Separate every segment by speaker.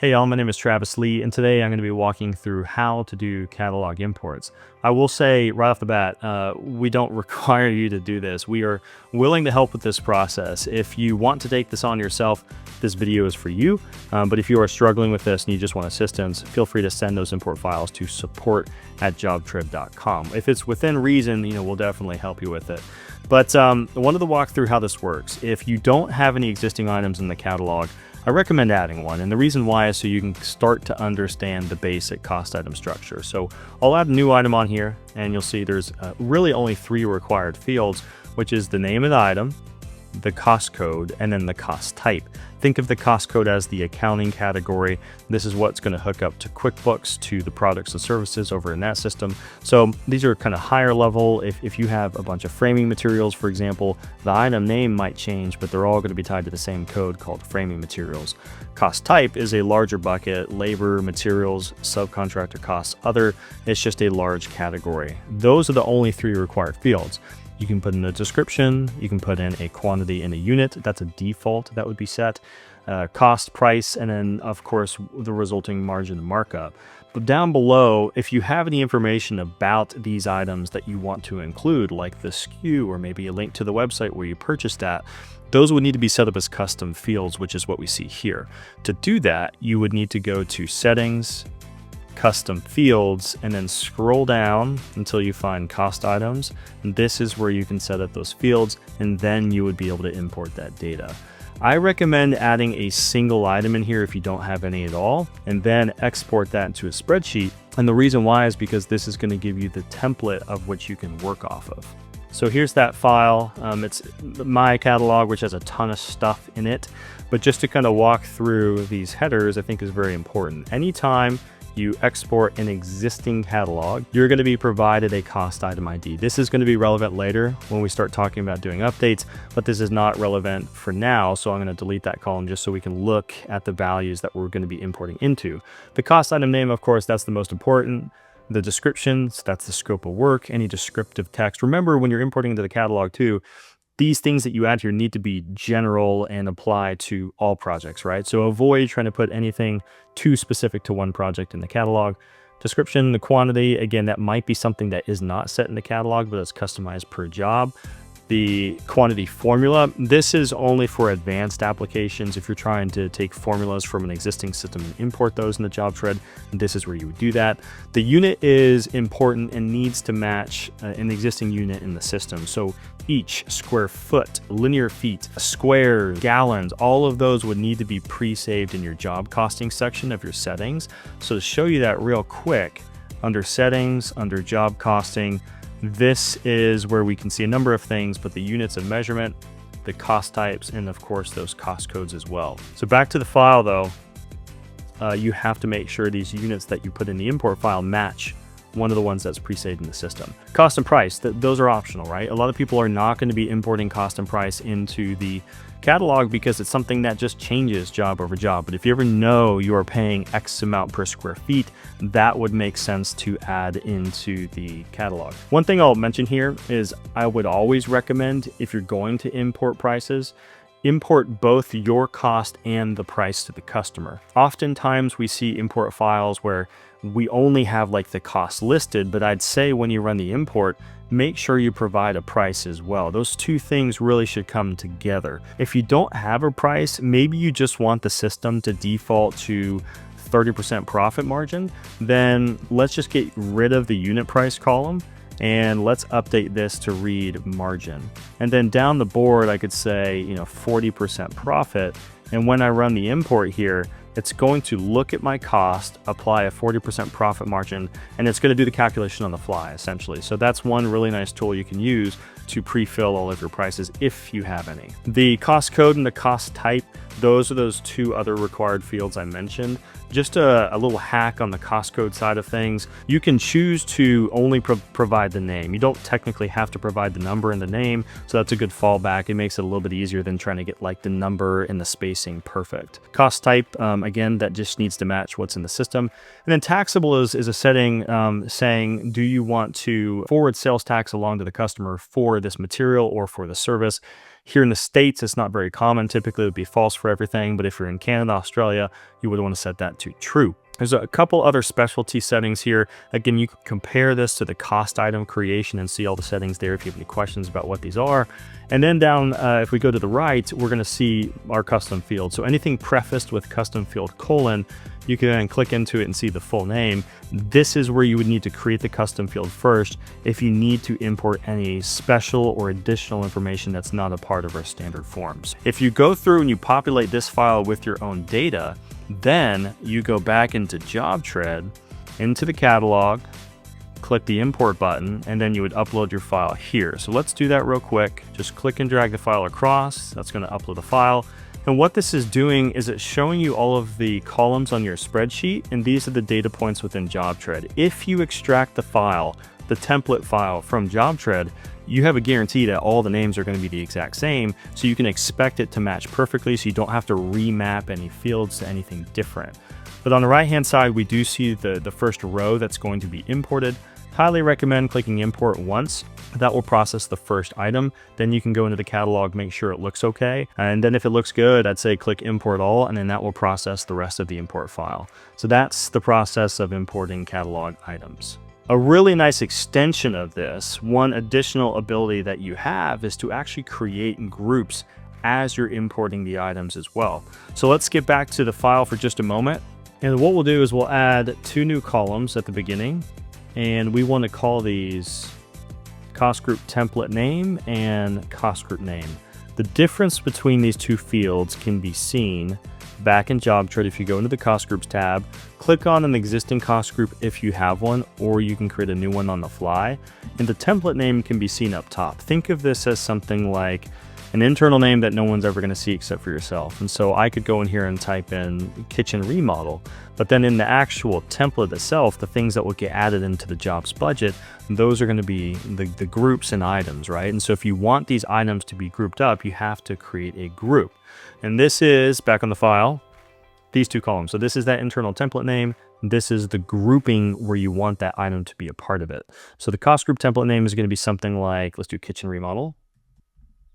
Speaker 1: Hey y'all, my name is Travis Lee, and today I'm going to be walking through how to do catalog imports. I will say right off the bat, we don't require you to do this. We are willing to help with this process. If you want to take this on yourself, this video is for you. But if you are struggling with this and you just want assistance, feel free to send those import files to support@jobtread.com. If it's within reason, we'll definitely help you with it. But I wanted to walk through how this works. If you don't have any existing items in the catalog, I recommend adding one, and the reason why is so you can start to understand the basic cost item structure. So I'll add a new item on here, and you'll see there's really only 3 required fields, which is the name of the item, the cost code, and then the cost type. Think of the cost code as the accounting category. This is what's going to hook up to QuickBooks, to the products and services over in that system. So these are kind of higher level. If you have a bunch of framing materials, for example, the item name might change, but they're all going to be tied to the same code called framing materials. Cost type is a larger bucket: labor, materials, subcontractor costs, other. It's just a large category. Those are the only 3 required fields. You can put in a description, you can put in a quantity in a unit, that's a default that would be set, cost, price, and then of course the resulting margin markup. But down below, if you have any information about these items that you want to include, like the SKU or maybe a link to the website where you purchased at, those would need to be set up as custom fields, which is what we see here. To do that, you would need to go to Settings, Custom Fields, and then scroll down until you find Cost Items. And this is where you can set up those fields, and then you would be able to import that data. I recommend adding a single item in here if you don't have any at all, and then export that into a spreadsheet. And the reason why is because this is going to give you the template of which you can work off of. So here's that file. It's my catalog, which has a ton of stuff in it. But just to kind of walk through these headers, I think is very important. Anytime you export an existing catalog, you're going to be provided a cost item ID. This is going to be relevant later when we start talking about doing updates, but this is not relevant for now. So I'm going to delete that column just so we can look at the values that we're going to be importing into. The cost item name, of course, that's the most important. The descriptions, that's the scope of work, any descriptive text. Remember, when you're importing into the catalog too, these things that you add here need to be general and apply to all projects, right? So avoid trying to put anything too specific to one project in the catalog. Description, the quantity, again, that might be something that is not set in the catalog, but it's customized per job. The quantity formula, this is only for advanced applications. If you're trying to take formulas from an existing system and import those in the JobTread, this is where you would do that. The unit is important and needs to match an existing unit in the system. So each square foot, linear feet, squares, gallons, all of those would need to be pre-saved in your job costing section of your settings. So to show you that real quick, under settings, under job costing, this is where we can see a number of things, but the units of measurement, the cost types, and of course those cost codes as well. So back to the file though, you have to make sure these units that you put in the import file match one of the ones that's pre-saved in the system. Cost and price, those are optional, right? A lot of people are not going to be importing cost and price into the catalog because it's something that just changes job over job. But if you ever know you are paying X amount per square feet, that would make sense to add into the catalog. One thing I'll mention here is I would always recommend, if you're going to import prices, import both your cost and the price to the customer. Oftentimes we see import files where we only have like the cost listed, but I'd say when you run the import, make sure you provide a price as well. Those two things really should come together. If you don't have a price, maybe you just want the system to default to 30% profit margin, then let's just get rid of the unit price column and let's update this to read margin. And then down the board, I could say, 40% profit. And when I run the import here, it's going to look at my cost, apply a 40% profit margin, and it's going to do the calculation on the fly, essentially. So that's one really nice tool you can use to pre-fill all of your prices if you have any. The cost code and the cost type, those are those 2 other required fields I mentioned. Just a little hack on the cost code side of things. You can choose to only provide the name. You don't technically have to provide the number and the name, so that's a good fallback. It makes it a little bit easier than trying to get like the number and the spacing perfect. Cost type, again, that just needs to match what's in the system. And then taxable is a setting saying, do you want to forward sales tax along to the customer for this material or for the service? Here in the States, it's not very common. Typically, it would be false for everything, but if you're in Canada, Australia, you would want to set that to true. There's a couple other specialty settings here. Again, you can compare this to the cost item creation and see all the settings there if you have any questions about what these are. And then down, if we go to the right, we're going to see our custom field. So anything prefaced with custom field : you can then click into it and see the full name. This is where you would need to create the custom field first if you need to import any special or additional information that's not a part of our standard forms. If you go through and you populate this file with your own data, then you go back into JobTread, into the catalog, click the import button, and then you would upload your file here. So let's do that real quick. Just click and drag the file across. That's going to upload the file. And what this is doing is it's showing you all of the columns on your spreadsheet, and these are the data points within JobTread. If you extract the file, the template file from JobTread, you have a guarantee that all the names are going to be the exact same, so you can expect it to match perfectly, so you don't have to remap any fields to anything different. But on the right hand side, we do see the first row that's going to be imported. Highly recommend clicking import once. That will process the first item. Then you can go into the catalog, make sure it looks okay. And then if it looks good, I'd say click import all, and then that will process the rest of the import file. So that's the process of importing catalog items. A really nice extension of this, one additional ability that you have, is to actually create groups as you're importing the items as well. So let's get back to the file for just a moment. And what we'll do is we'll add 2 new columns at the beginning. And we want to call these cost group template name and cost group name. The difference between these 2 fields can be seen back in JobTread. If you go into the cost groups tab, click on an existing cost group if you have one, or you can create a new one on the fly. And the template name can be seen up top. Think of this as something like an internal name that no one's ever going to see except for yourself. And so I could go in here and type in kitchen remodel, but then in the actual template itself, the things that will get added into the jobs budget, those are going to be the groups and items, right? And so if you want these items to be grouped up, you have to create a group. And this is, back on the file, these 2 columns. So this is that internal template name. This is the grouping where you want that item to be a part of it. So the cost group template name is going to be something like, let's do kitchen remodel.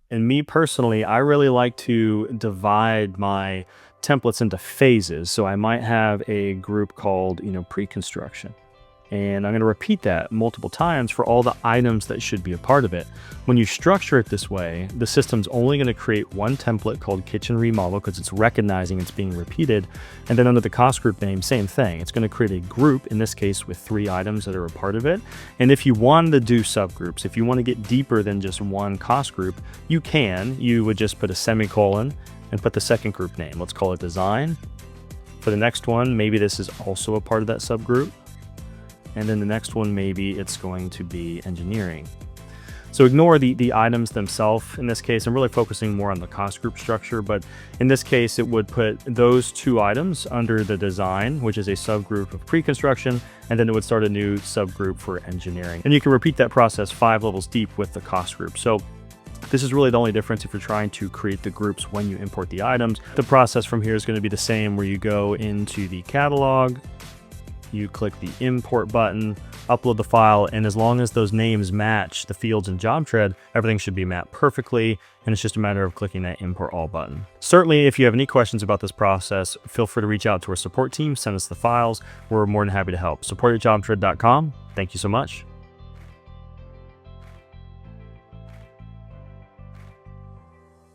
Speaker 1: And me personally, I really like to divide my templates into phases. So I might have a group called, pre-construction. And I'm going to repeat that multiple times for all the items that should be a part of it. When you structure it this way, the system's only going to create one template called kitchen remodel because it's recognizing it's being repeated. And then under the cost group name, same thing. It's going to create a group, in this case with 3 items that are a part of it. And if you wanted to do subgroups, if you want to get deeper than just one cost group, you can. You would just put a semicolon and put the second group name. Let's call it design. For the next one, maybe this is also a part of that subgroup. And then the next one, maybe it's going to be engineering. So ignore the items themselves. In this case, I'm really focusing more on the cost group structure, but in this case, it would put those 2 items under the design, which is a subgroup of pre-construction, and then it would start a new subgroup for engineering. And you can repeat that process 5 levels deep with the cost group. So this is really the only difference if you're trying to create the groups when you import the items. The process from here is going to be the same, where you go into the catalog, you click the import button, upload the file, and as long as those names match the fields in JobTread, everything should be mapped perfectly, and it's just a matter of clicking that import all button. Certainly, if you have any questions about this process, feel free to reach out to our support team, send us the files. We're more than happy to help. Support@jobtread.com. Thank you so much.